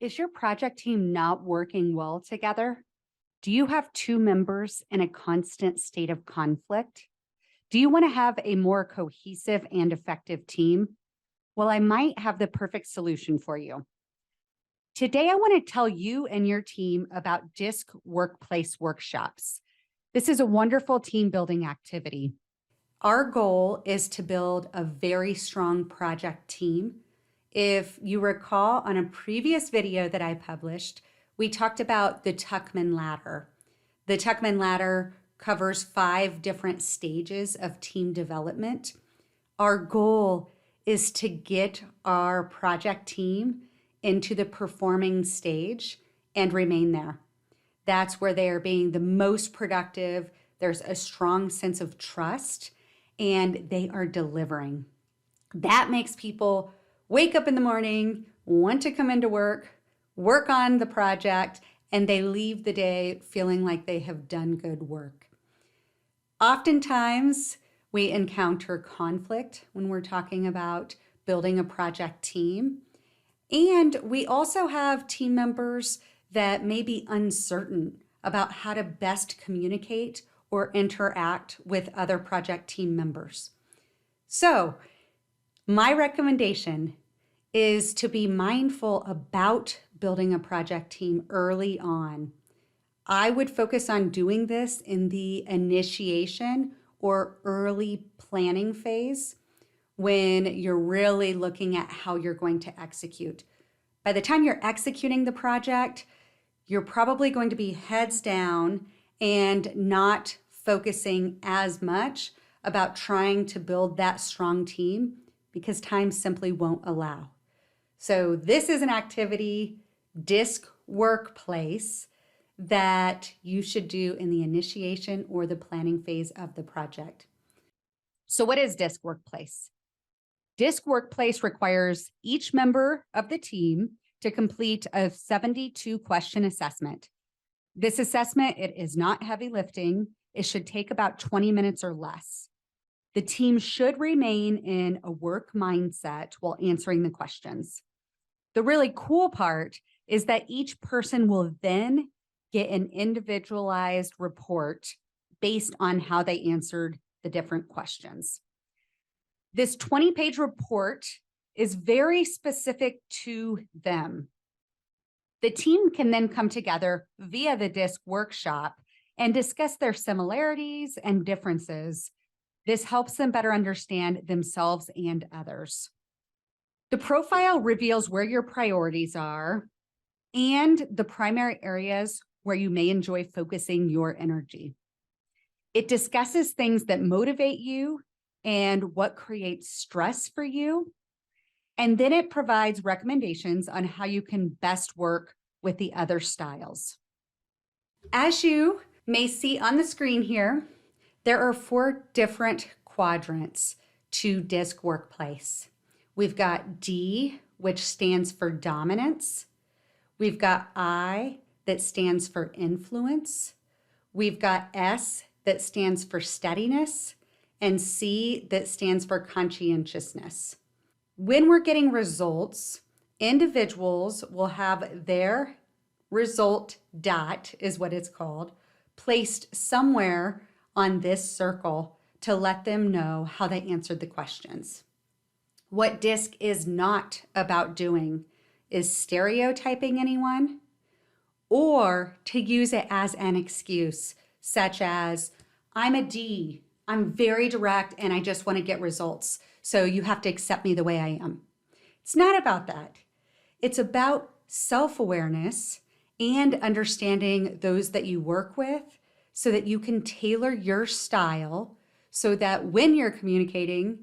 Is your project team not working well together? Do you have two members in a constant state of conflict? Do you want to have a more cohesive and effective team? Well, I might have the perfect solution for you. Today, I want to tell you and your team about DiSC workplace workshops. This is a wonderful team building activity. Our goal is to build a very strong project team. If you recall on a previous video that I published, we talked about the Tuckman ladder. The Tuckman ladder covers 5 different stages of team development. Our goal is to get our project team into the performing stage and remain there. That's where they are being the most productive. There's a strong sense of trust and they are delivering. That makes people wake up in the morning, want to come into work on the project, and they leave the day feeling like they have done good work. Oftentimes, we encounter conflict when we're talking about building a project team. And we also have team members that may be uncertain about how to best communicate or interact with other project team members. So, my recommendation is to be mindful about building a project team early on. I would focus on doing this in the initiation or early planning phase when you're really looking at how you're going to execute. By the time you're executing the project, you're probably going to be heads down and not focusing as much about trying to build that strong team because time simply won't allow. So this is an activity, DiSC workplace, that you should do in the initiation or the planning phase of the project. So what is DiSC workplace? DiSC workplace requires each member of the team to complete a 72-question assessment. This assessment, it is not heavy lifting. It should take about 20 minutes or less. The team should remain in a work mindset while answering the questions. The really cool part is that each person will then get an individualized report based on how they answered the different questions. This 20-page report is very specific to them. The team can then come together via the DiSC workshop and discuss their similarities and differences. This helps them better understand themselves and others. The profile reveals where your priorities are and the primary areas where you may enjoy focusing your energy. It discusses things that motivate you and what creates stress for you. And then it provides recommendations on how you can best work with the other styles. As you may see on the screen here, there are 4 different quadrants to DiSC workplace. We've got D, which stands for dominance. We've got I, that stands for influence. We've got S, that stands for steadiness, and C, that stands for conscientiousness. When we're getting results, individuals will have their result dot, is what it's called, placed somewhere on this circle to let them know how they answered the questions. What DiSC is not about doing is stereotyping anyone or to use it as an excuse, such as, I'm a D, I'm very direct and I just want to get results, so you have to accept me the way I am. It's not about that. It's about self-awareness and understanding those that you work with so that you can tailor your style so that when you're communicating,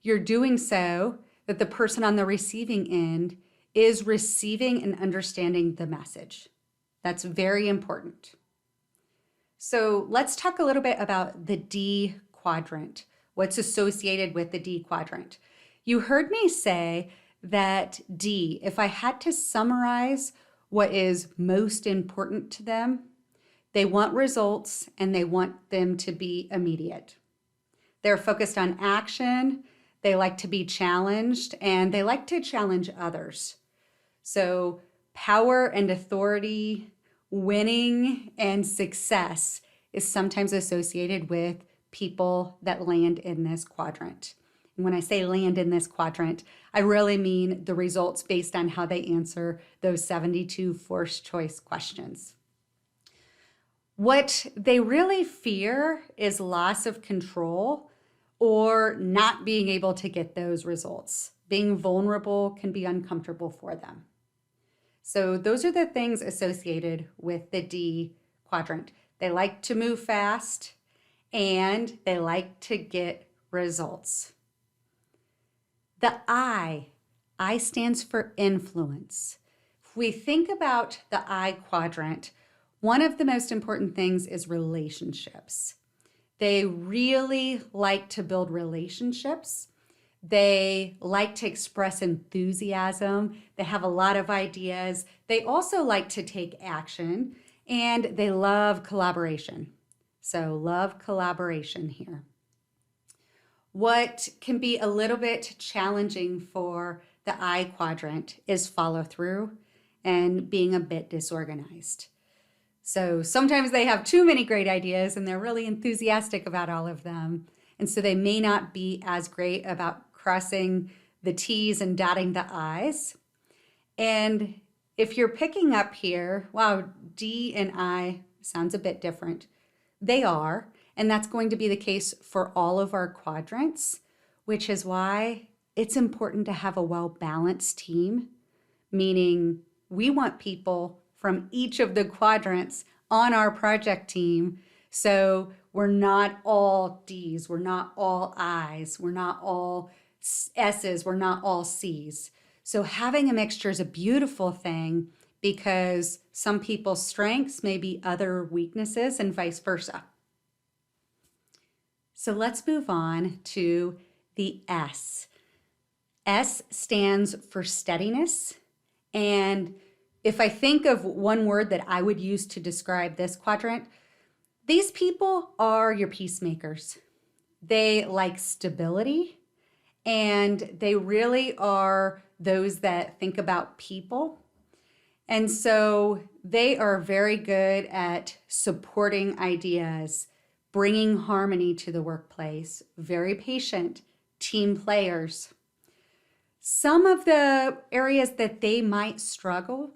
you're doing so that the person on the receiving end is receiving and understanding the message. That's very important. So let's talk a little bit about the D quadrant, what's associated with the D quadrant. You heard me say that D, if I had to summarize what is most important to them, they want results and they want them to be immediate. They're focused on action, they like to be challenged, and they like to challenge others. So Power and authority, winning and success is sometimes associated with people that land in this quadrant. And when I say land in this quadrant, I really mean the results based on how they answer those 72 forced choice questions. What they really fear is loss of control or not being able to get those results. Being vulnerable can be uncomfortable for them. So those are the things associated with the D quadrant. They like to move fast and they like to get results. The I stands for influence. If we think about the I quadrant, one of the most important things is relationships. They really like to build relationships. They like to express enthusiasm. They have a lot of ideas. They also like to take action, and they love collaboration. So love collaboration here. What can be a little bit challenging for the I quadrant is follow through and being a bit disorganized. So sometimes they have too many great ideas and they're really enthusiastic about all of them. And so they may not be as great about crossing the T's and dotting the I's. And if you're picking up here, wow, D and I sounds a bit different. They are, and that's going to be the case for all of our quadrants, which is why it's important to have a well-balanced team, meaning we want people from each of the quadrants on our project team. So we're not all D's, we're not all I's, we're not all S's, we're not all C's. So having a mixture is a beautiful thing because some people's strengths may be other weaknesses and vice versa. So let's move on to the S. S stands for steadiness. And if I think of one word that I would use to describe this quadrant, these people are your peacemakers. They like stability, and they really are those that think about people. And so they are very good at supporting ideas, bringing harmony to the workplace, very patient, team players. Some of the areas that they might struggle,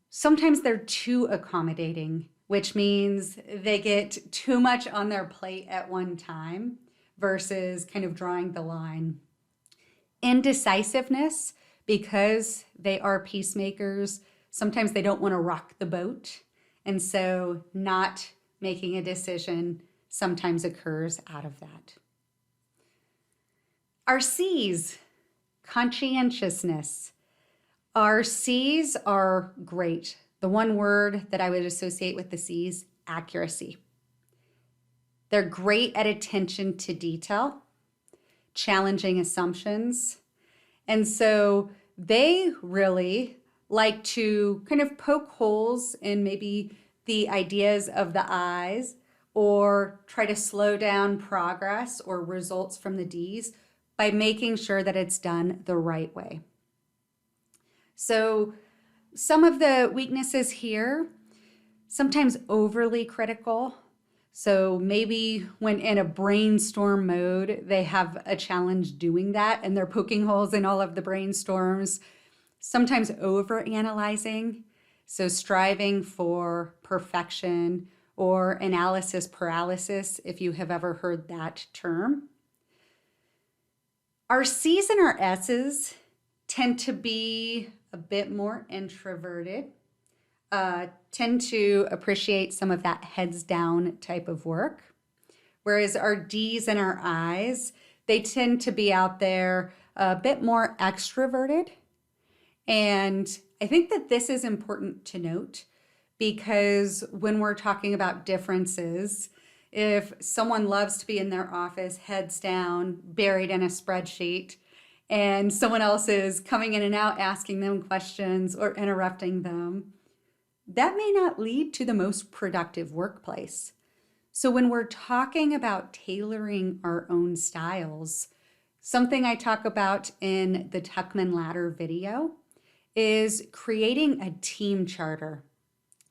sometimes they're too accommodating, which means they get too much on their plate at one time versus kind of drawing the line. Indecisiveness, because they are peacemakers, sometimes they don't want to rock the boat. And so not making a decision sometimes occurs out of that. Our C's, conscientiousness. Our C's are great. The one word that I would associate with the C's, accuracy. They're great at attention to detail, challenging assumptions. And so they really like to kind of poke holes in maybe the ideas of the I's or try to slow down progress or results from the D's by making sure that it's done the right way. So some of the weaknesses here, sometimes overly critical. So maybe when in a brainstorm mode, they have a challenge doing that and they're poking holes in all of the brainstorms. Sometimes over-analyzing, so striving for perfection or analysis paralysis, if you have ever heard that term. Our C's and our S's tend to be a bit more introverted, tend to appreciate some of that heads down type of work. Whereas our D's and our I's, they tend to be out there a bit more extroverted. And I think that this is important to note because when we're talking about differences, if someone loves to be in their office, heads down, buried in a spreadsheet, and someone else is coming in and out asking them questions or interrupting them, that may not lead to the most productive workplace. So when we're talking about tailoring our own styles, something I talk about in the Tuckman Ladder video is creating a team charter.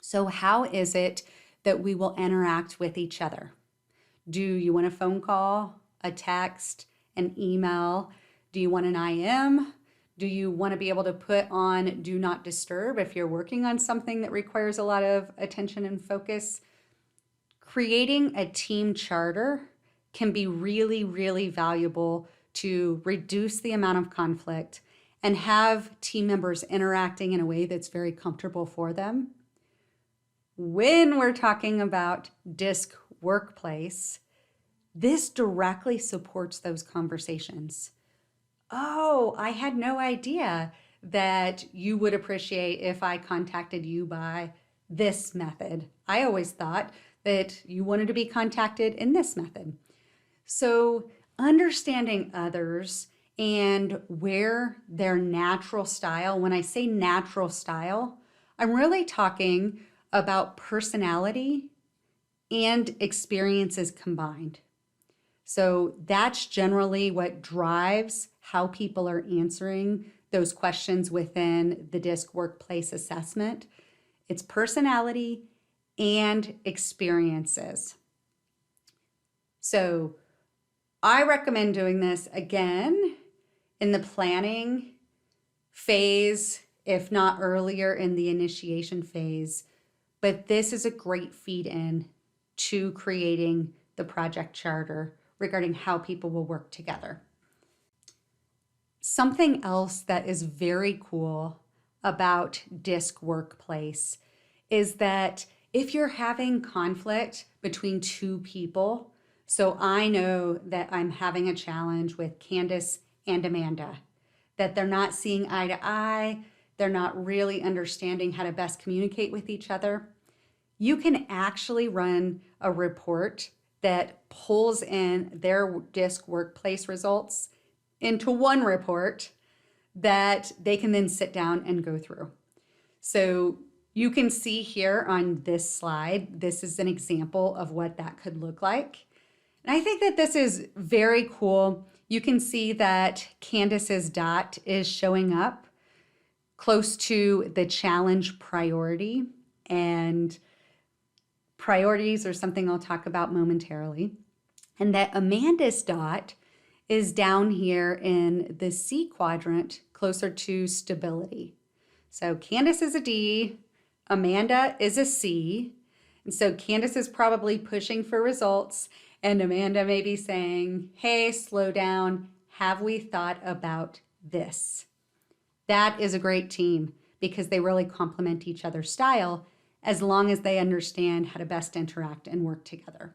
So how is it that we will interact with each other? Do you want a phone call, a text, an email? Do you want an IM? Do you want to be able to put on do not disturb if you're working on something that requires a lot of attention and focus? Creating a team charter can be really, really valuable to reduce the amount of conflict and have team members interacting in a way that's very comfortable for them. When we're talking about DiSC workplace, this directly supports those conversations. Oh, I had no idea that you would appreciate if I contacted you by this method. I always thought that you wanted to be contacted in this method. So understanding others and where their natural style, when I say natural style, I'm really talking about personality and experiences combined. So that's generally what drives how people are answering those questions within the DiSC workplace assessment. It's personality and experiences. So I recommend doing this again in the planning phase, if not earlier in the initiation phase. But this is a great feed in to creating the project charter regarding how people will work together. Something else that is very cool about DiSC workplace is that if you're having conflict between two people, so I know that I'm having a challenge with Kandis and Amanda, that they're not seeing eye to eye, they're not really understanding how to best communicate with each other, you can actually run a report that pulls in their DiSC workplace results into one report that they can then sit down and go through. So you can see here on this slide, this is an example of what that could look like. And I think that this is very cool. You can see that Kandis's dot is showing up close to the challenge priority, and priorities are something I'll talk about momentarily. And that Amanda's dot is down here in the C quadrant, closer to stability. So Kandis is a D, Amanda is a C, and so Kandis is probably pushing for results, and Amanda may be saying, hey, slow down, have we thought about this? That is a great team because they really complement each other's style as long as they understand how to best interact and work together.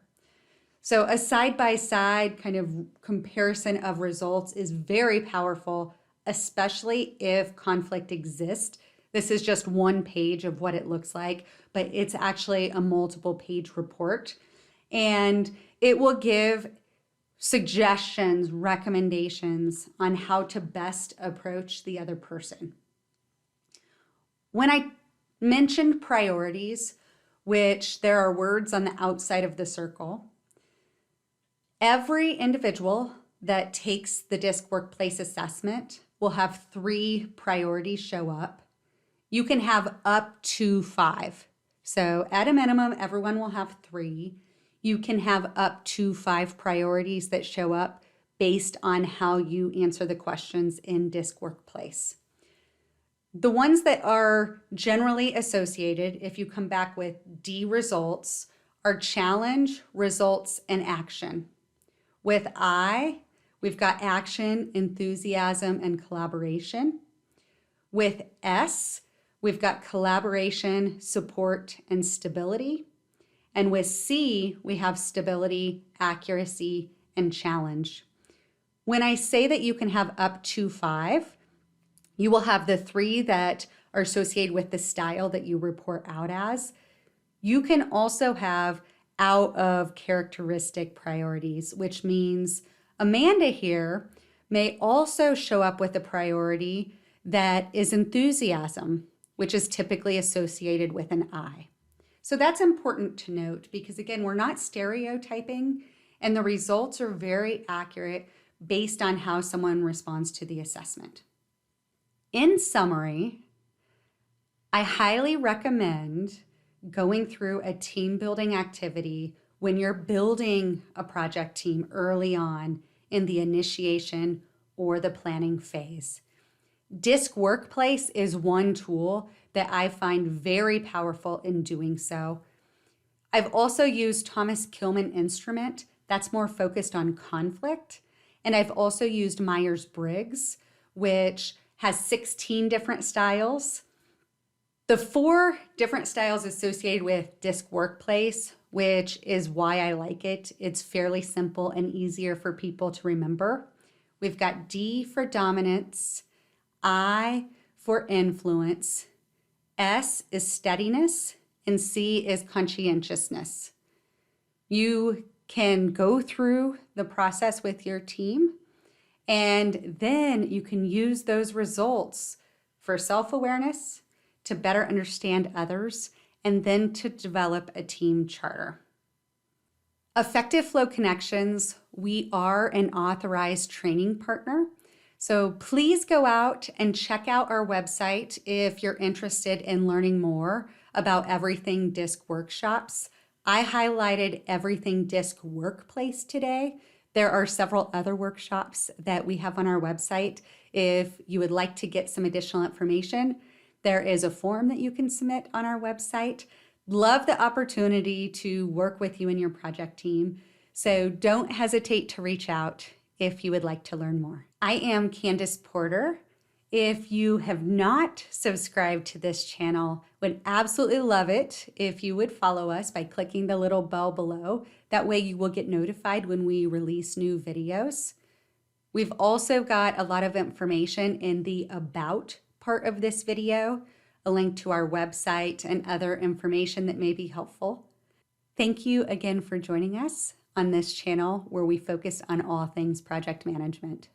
So a side-by-side kind of comparison of results is very powerful, especially if conflict exists. This is just one page of what it looks like, but it's actually a multiple page report. And it will give suggestions, recommendations on how to best approach the other person. When I mentioned priorities, which there are words on the outside of the circle, every individual that takes the DiSC workplace assessment will have 3 priorities show up. You can have up to 5. So at a minimum, everyone will have 3. You can have up to 5 priorities that show up based on how you answer the questions in DiSC workplace. The ones that are generally associated, if you come back with D results, are challenge, results, and action. With I, we've got action, enthusiasm, and collaboration. With S, we've got collaboration, support, and stability. And with C, we have stability, accuracy, and challenge. When I say that you can have up to 5, you will have the 3 that are associated with the style that you report out as. You can also have out of characteristic priorities, which means Amanda here may also show up with a priority that is enthusiasm, which is typically associated with an I. So that's important to note because, again, we're not stereotyping and the results are very accurate based on how someone responds to the assessment. In summary, I highly recommend going through a team building activity when you're building a project team early on in the initiation or the planning phase. DiSC Workplace is one tool that I find very powerful in doing so. I've also used Thomas Kilmann Instrument that's more focused on conflict. And I've also used Myers-Briggs, which has 16 different styles. The 4 different styles associated with DiSC Workplace, which is why I like it. It's fairly simple and easier for people to remember. We've got D for dominance, I for influence, S is steadiness, and C is conscientiousness. You can go through the process with your team, and then you can use those results for self-awareness, to better understand others, and then to develop a team charter. Effective Flow Connections, we are an authorized training partner. So please go out and check out our website if you're interested in learning more about everything DiSC workshops. I highlighted everything DiSC Workplace today. There are several other workshops that we have on our website. If you would like to get some additional information, there is a form that you can submit on our website. Love the opportunity to work with you and your project team. So don't hesitate to reach out if you would like to learn more. I am Kandis Porter. If you have not subscribed to this channel, would absolutely love it if you would follow us by clicking the little bell below. That way you will get notified when we release new videos. We've also got a lot of information in the About part of this video, a link to our website and other information that may be helpful. Thank you again for joining us on this channel where we focus on all things project management.